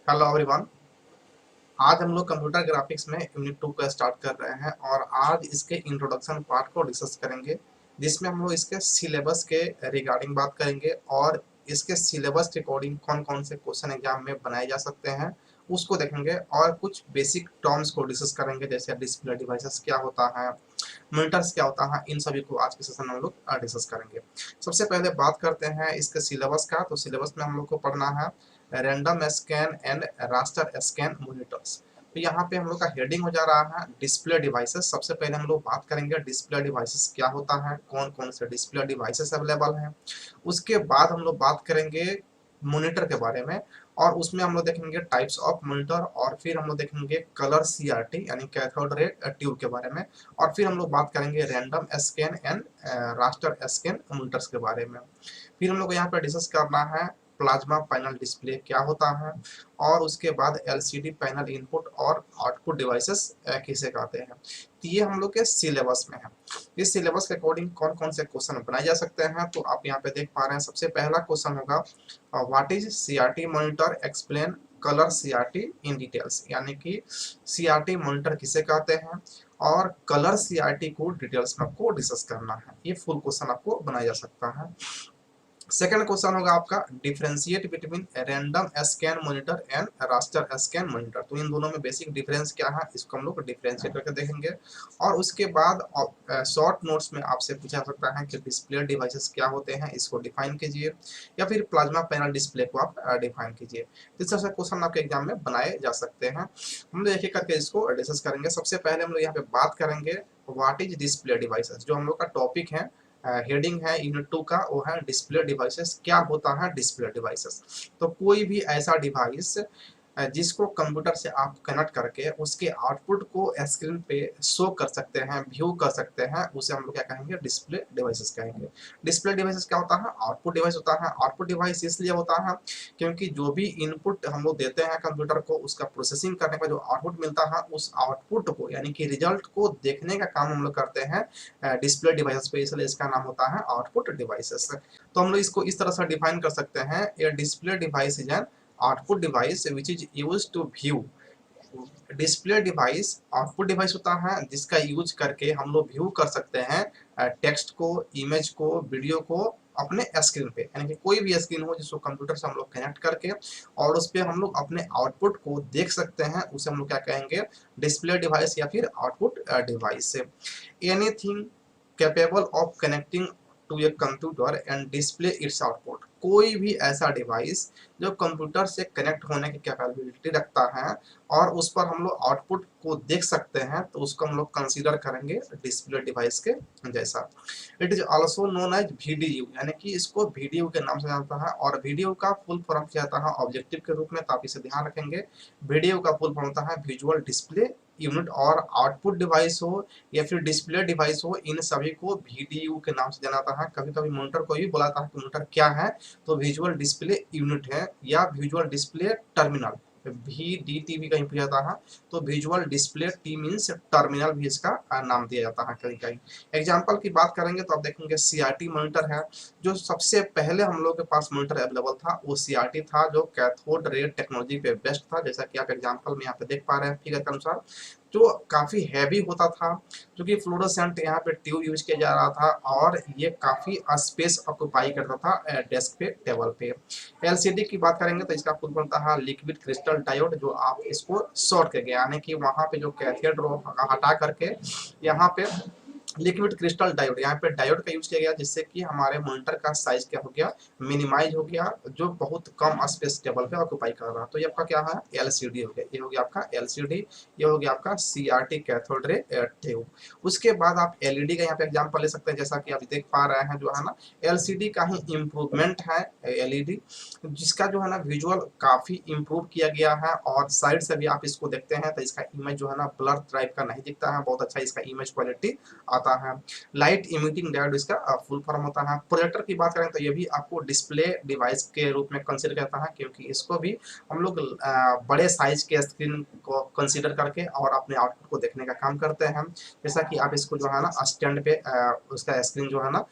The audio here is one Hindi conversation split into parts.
Hello everyone. आज हम लोग कंप्यूटर ग्राफिक्स में यूनिट 2 का स्टार्ट कर रहे हैं और आज इसके इंट्रोडक्शन पार्ट को डिस्कस करेंगे, जिसमें हम लोग इसके सिलेबस के रिगार्डिंग बात करेंगे और इसके सिलेबस के अकॉर्डिंग कौन कौन से क्वेश्चन एग्जाम में बनाए जा सकते हैं उसको देखेंगे और कुछ बेसिक टर्म्स को डिस्कस करेंगे, जैसे डिस्प्ले डिवाइसेस क्या होता है, मॉनिटर्स क्या होता है। इन सभी को आज के सेशन में हम लोग डिस्कस करेंगे। सबसे पहले बात करते हैं इसके सिलेबस का। तो सिलेबस में हम लोग को पढ़ना है random scan and raster scan monitors. तो यहाँ पे हम लोग का हेडिंग हो जा रहा है डिस्प्ले डिवाइसेस। सबसे पहले हम लोग बात करेंगे डिस्प्ले डिवाइसेस क्या होता है, कौन कौन से डिस्प्ले डिवाइसेस अवेलेबल हैं। उसके बाद हम लोग बात करेंगे मॉनिटर के बारे में और उसमें हम लोग देखेंगे टाइप्स ऑफ मॉनिटर और फिर हम लोग देखेंगे कलर सीआरटी यानी कैथोड रे ट्यूब के बारे में और फिर हम लोग बात करेंगे random scan and raster scan monitors के बारे में। फिर हम लोग यहाँ पर डिस्कस करना है प्लाज्मा पैनल डिस्प्ले क्या होता है और उसके बाद एलसीडी पैनल इनपुट और आउटपुट डिवाइसेस किसे कहते हैं। तो ये हम लोग के सिलेबस में है। इस सिलेबस के अकॉर्डिंग कौन कौन से क्वेश्चन बनाए जा सकते हैं, तो आप यहाँ पे देख पा रहे हैं। सबसे पहला क्वेश्चन होगा what is CRT monitor, explain colour CRT in details, यानी कि सीआरटी मॉनिटर किसे कहते हैं और कलर सीआरटी को डिटेल्स में आपको डिस्कस करना है। ये फुल क्वेश्चन आपको बनाया जा सकता है। सेकंड क्वेश्चन होगा आपका differentiate between random scan monitor and raster scan monitor. तो इन दोनों में बेसिक डिफरेंस क्या है, इसको हम लोग डिफरेंशिएट करके देखेंगे। और उसके बाद शॉर्ट नोट्स में आपसे पूछा सकता है कि डिस्प्ले डिवाइसेस क्या होते हैं, इसको डिफाइन कीजिए, या फिर प्लाज्मा पैनल डिस्प्ले को आप डिफाइन कीजिए। इस तरह से क्वेश्चन आपके एग्जाम में बनाए जा सकते हैं। हम लोग एक एक करके इसको डिस्कस करेंगे। सबसे पहले हम लोग यहाँ पे बात करेंगे व्हाट इज डिस्प्ले डिवाइसेस। जो हम लोग का टॉपिक है, हेडिंग है यूनिट 2 का, वो है डिस्प्ले डिवाइसेस। क्या होता है डिस्प्ले डिवाइसेस? तो कोई भी ऐसा डिवाइस जिसको कंप्यूटर से आप कनेक्ट करके उसके आउटपुट को स्क्रीन पे शो कर सकते हैं, व्यू कर सकते हैं, उसे हम लोग क्या कहेंगे, डिस्प्ले डिवाइसेस कहेंगे। डिस्प्ले डिवाइसेस क्या होता है, आउटपुट डिवाइस होता है। आउटपुट डिवाइस इसलिए होता है क्योंकि जो भी इनपुट हम लोग देते हैं कंप्यूटर को, उसका प्रोसेसिंग करने का जो आउटपुट मिलता है, उस आउटपुट को यानी कि रिजल्ट को देखने का काम हम लोग करते हैं डिस्प्ले डिवाइसेस पे, इसलिए इसका नाम होता है आउटपुट डिवाइसेस। तो हम लोग इसको इस तरह से डिफाइन कर सकते हैं, a display device is an output device which is use to view. Display device output device होता है जिसका यूज करके हम लोग व्यू कर सकते हैं टेक्स्ट को, इमेज को, वीडियो को अपने स्क्रीन पे, यानी कि कोई भी स्क्रीन हो जिसको कंप्यूटर से हम लोग कनेक्ट करके और उस पर हम लोग अपने आउटपुट को देख सकते हैं, उसे हम लोग क्या कहेंगे, डिस्प्ले डिवाइस या फिर output device. Anything capable of connecting to a computer and display its output. कोई भी ऐसा डिवाइस जो कंप्यूटर से कनेक्ट होने की कैपेबिलिटी रखता है और उस पर हम लोग आउटपुट को देख सकते हैं, तो उसको हम लोग कंसीडर करेंगे डिस्प्ले डिवाइस के जैसा। It is also known as VDU, यानी कि इसको वीडियो के नाम से जानता है और वीडियो का फुल फॉर्म क्या होता है ऑब्जेक्टिव के रूप में, तो आप इसे ध्यान रखेंगे। वीडियो का फुल फॉर्म होता है विजुअल डिस्प्ले यूनिट, और आउटपुट डिवाइस हो या फिर डिस्प्ले डिवाइस हो, इन सभी को वीडीयू के नाम से जाना जाता है। कभी कभी मॉनिटर को भी बुलाता है कि मॉनिटर क्या है, तो विजुअल डिस्प्ले यूनिट है या विजुअल डिस्प्ले टर्मिनल, VDT भी कहीं पूछा जाता है, तो visual display T means terminal भी इसका नाम दिया जाता है कहीं कहीं। एग्जाम्पल की बात करेंगे तो आप देखेंगे सीआरटी मॉनिटर है। जो सबसे पहले हम लोग के पास मॉनिटर अवेलेबल था वो सीआरटी था, जो कैथोड रे टेक्नोलॉजी पे बेस्ड था, जैसा कि आप एग्जाम्पल में यहाँ पे देख पा रहे हैं फिगर के अनुसार। जो काफी हैवी होता था, जो कि फ्लोरोसेंट यहाँ पे ट्यूब यूज किया जा रहा था और ये काफी स्पेस ऑक्यूपाई करता था डेस्क पे, टेबल पे। एलसीडी की बात करेंगे तो इसका फुल बनता है लिक्विड क्रिस्टल डायोड, जो आप इसको शॉर्ट करके यानी कि वहां पे जो कैथोड रो हटा करके यहाँ पे लिक्विड क्रिस्टल डायोड, यहाँ पे डायोड का यूज किया गया, जिससे कि हमारे मॉनिटर का साइज क्या हो गया, मिनिमाइज हो गया, जो बहुत कम स्पेस टेबल पे ऑक्यूपाई कर रहा है। तो ये आपका क्या है, एलसीडी हो गया। ये हो गया आपका एलसीडी, ये हो गया आपका सीआरटी कैथोड रे ट्यूब। उसके बाद आप एलईडी का यहाँ पे एग्जांपल ले सकते हैं, जैसा कि आप देख पा रहे हैं, जो है ना एलसीडी का ही इम्प्रूवमेंट है एलईडी, जिसका जो है ना विजुअल काफी इम्प्रूव किया गया है और साइड से भी आप इसको देखते हैं तो इसका इमेज जो है ना ब्लर टाइप का नहीं दिखता है, बहुत अच्छा इसका इमेज क्वालिटी आता आता है। लाइट इमिटिंग डायोड इसका फुल फॉर्म होता है। प्रोजेक्टर की बात करें तो ये भी आपको डिस्प्ले डिवाइस के रूप में कंसिडर करता है, क्योंकि इसको भी हम लोग बड़े साइज के स्क्रीन को कंसिडर करके और अपने आउटपुट को देखने का काम करते हैं। जैसा कि आप इसको जो है ना स्टैंड पे उसका स्क्रीन जो है ना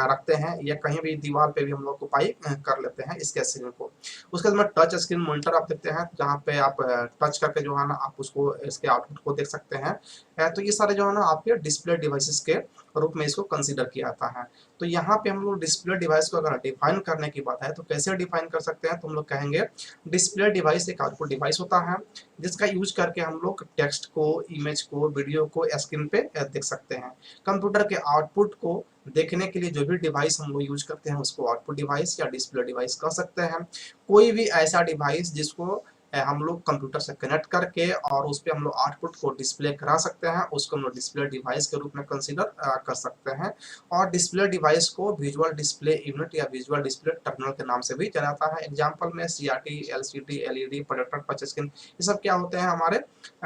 रखते हैं, या कहीं भी दीवार पे भी हम लोग ऑक्यूपाई कर लेते हैं इसके स्क्रीन को। उसके बाद में टच स्क्रीन मॉनिटर आप देखते हैं, जहाँ पे आप टच करके जो है ना आप उसको इसके आउटपुट को देख सकते हैं। तो ये सारे जो है ना आपके डिस्प्ले डिवाइसेस के रूप में इसको कंसीडर किया जाता है। तो यहाँ पे हम लोग डिस्प्ले डिवाइस को अगर डिफाइन करने की बात है तो कैसे डिफाइन कर सकते हैं, तो हम लोग कहेंगे डिस्प्ले डिवाइस एक आउटपुट डिवाइस होता है जिसका यूज करके हम लोग टेक्स्ट को, इमेज को, वीडियो को स्क्रीन पे देख सकते हैं। कंप्यूटर के आउटपुट को देखने के लिए जो भी डिवाइस हम लोग यूज करते हैं उसको आउटपुट डिवाइस या डिस्प्ले डिवाइस कह सकते हैं। कोई भी ऐसा डिवाइस जिसको हम लोग कंप्यूटर से कनेक्ट करके और उस पर हम लोग आउटपुट को डिस्प्ले करा सकते हैं, उसको हम लोग डिस्प्ले डिवाइस के रूप में कंसीडर कर सकते हैं। और डिस्प्ले डिवाइस को विजुअल डिस्प्ले यूनिट या विजुअल डिस्प्ले टर्मिनल के नाम से भी जाना जाता है। एग्जांपल में CRT, LCD, LED, projector, touch screen, ये सब क्या होते हैं, हमारे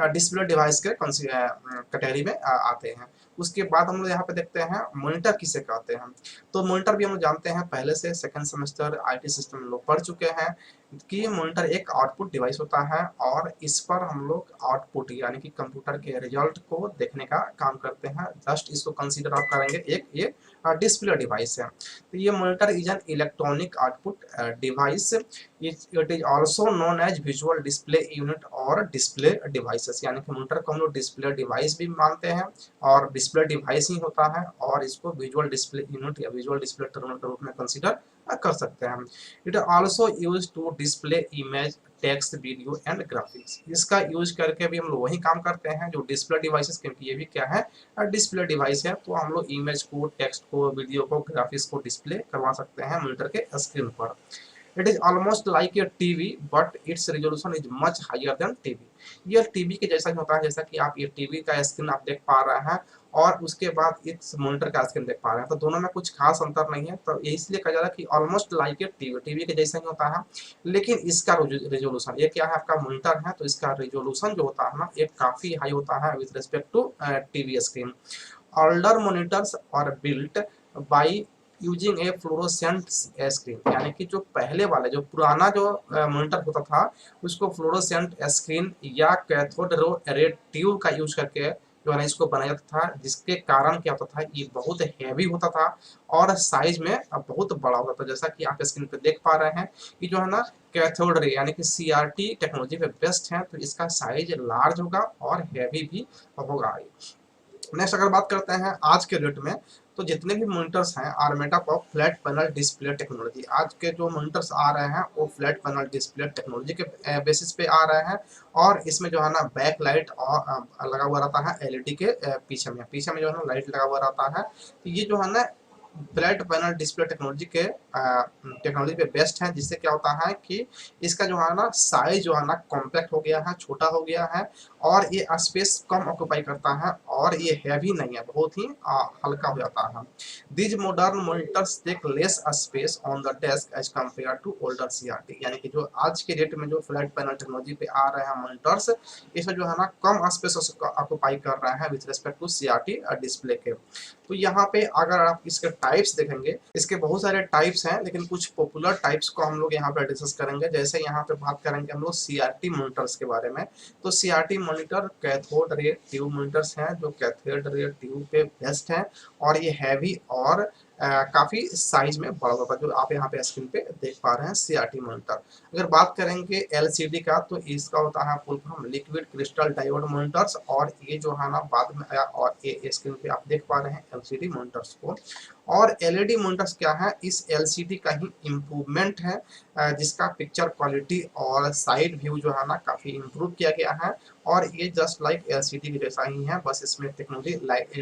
डिस्प्ले डिवाइस के कैटेगरी में आते हैं। उसके बाद हम लोग यहाँ पे देखते हैं मॉनिटर किसे कहते हैं। तो मॉनिटर भी हम लोग जानते हैं पहले से, सेकंड सेमेस्टर आईटी सिस्टम में लोग पढ़ चुके हैं कि मॉनिटर एक आउटपुट डिवाइस होता है और इस पर हम लोग आउटपुट यानी कि कंप्यूटर के रिजल्ट को देखने का काम करते हैं। जस्ट इसको कंसीडर आप करेंगे एक ये डिस्प्ले डिवाइस है। तो ये monitor is an electronic output device, it is also known as visual display unit और डिस्प्ले डिवाइसेस। यानी कि मॉनिटर को हम लोग डिस्प्ले डिवाइस भी मानते हैं और डिस्प्ले डिवाइस ही होता है, और इसको विजुअल डिस्प्ले यूनिट या विजुअल डिस्प्ले टर्मिनल के रूप में कंसीडर कर सकते हैं। It also use to display image, text, video and graphics. इसका यूज करके भी हम लोग वही काम करते हैं जो डिस्प्ले डिवाइसेस, क्योंकि ये भी क्या है, डिस्प्ले डिवाइस है। तो हम लोग इमेज को, टेक्स्ट को, वीडियो को, ग्राफिक्स को डिस्प्ले करवा सकते हैं मॉनिटर के स्क्रीन पर। It is almost like a TV but its resolution is much higher than TV. ये टीवी के जैसा ही होता है, जैसा कि आप ये टीवी का स्क्रीन आप देख पा रहे हैं और उसके बाद इस मॉनिटर का स्क्रीन देख पा रहे हैं, तो दोनों में कुछ खास अंतर नहीं है। तो ये इसलिए कहा जा रहा है कि almost like a TV, TV के जैसा ही होता है, लेकिन इसका रेजोल्यूशन, ये क्या है, आपका मॉनिटर है तो इसका रेजोल्यूशन जो होता है ना, ये काफी हाई होता है with respect to TV screen. Older monitors are built by using a fluorescent screen, यानी कि जो पहले वाले, जो पुराना जो मॉनिटर होता था उसको फ्लोरोसेंट स्क्रीन या कैथोड रे ट्यूब का यूज करके जो है ना इसको बनाया जाता था, जिसके कारण क्या होता था, ये बहुत हैवी होता था और साइज में बहुत बड़ा होता था। जैसा कि आप स्क्रीन पे देख पा रहे हैं कि जो है ना कैथोड रे यानी कि सीआरटी टेक्नोलॉजी पे बेस्ट है, तो इसका साइज लार्ज होगा और हैवी भी होगा। नेक्स्ट अगर बात करते हैं आज के डेट में, तो जितने भी मॉनिटर्स हैं are made up of flat panel display technology. आज के जो मॉनिटर्स आ रहे हैं वो फ्लैट पैनल डिस्प्ले टेक्नोलॉजी के बेसिस पे आ रहे हैं, और इसमें जो है ना बैक लाइट और लगा हुआ रहता है एलईडी के पीछे में जो है ना लाइट लगा हुआ रहता है। तो ये जो है ना फ्लैट पैनल डिस्प्ले टेक्नोलॉजी पे बेस्ट है, जिससे क्या होता है कि इसका जो है ना साइज जो है ना कॉम्पैक्ट हो गया है, छोटा हो गया है, और ये स्पेस कम ऑक्यूपाई करता है, और ये हैवी नहीं है, बहुत ही हल्का हो जाता है। These modern monitors take less space on the desk as compare to older CRT, यानी कि जो आज के डेट में जो फ्लैट पैनल टेक्नोलॉजी पे आ रहे हैं मॉनिटर्स, इसमें जो है ना कम स्पेस ऑक्यूपाई कर रहे हैं with respect to CRT display के। तो यहाँ पे अगर आप इसके टाइप्स देखेंगे, इसके बहुत सारे टाइप्स हैं, लेकिन कुछ पॉपुलर टाइप्स को हम लोग यहाँ पे डिस्कस करेंगे। जैसे यहाँ पे बात करेंगे हम लोग सीआरटी मॉनिटर्स के बारे में। तो CRT monitor cathode ray tube monitors हैं जो कैथोड रे ट्यूब पे बेस्ट हैं, और ये हैवी और काफ़ी साइज में बड़ा होता है, जो आप यहाँ पे स्क्रीन पे देख पा रहे हैं सीआरटी मॉनिटर। अगर बात करेंगे एलसीडी का, तो इसका होता है full form liquid crystal diode monitors, और ये जो है ना बाद में आया, और ये स्क्रीन पे आप देख पा रहे हैं एलसीडी मॉनिटर्स को। और एलईडी मॉनिटर्स क्या है, इस एलसीडी का ही इम्प्रूवमेंट है, जिसका पिक्चर क्वालिटी और साइड व्यू जो है ना काफ़ी इम्प्रूव किया गया है, और ये जस्ट लाइक एलसीडी के जैसा ही है, बस इसमें टेक्नोलॉजी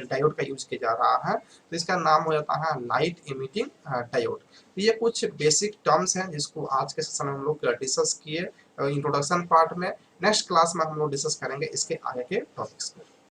डायोड का यूज किया जा रहा है। तो इसका नाम हो जाता है लाइट इमिटिंग डायोड। ये कुछ बेसिक टर्म्स हैं जिसको आज के सेशन में हम लोग डिस्कस किए इंट्रोडक्शन पार्ट में। नेक्स्ट क्लास में हम लोग डिस्कस करेंगे इसके आगे के टॉपिक्स को।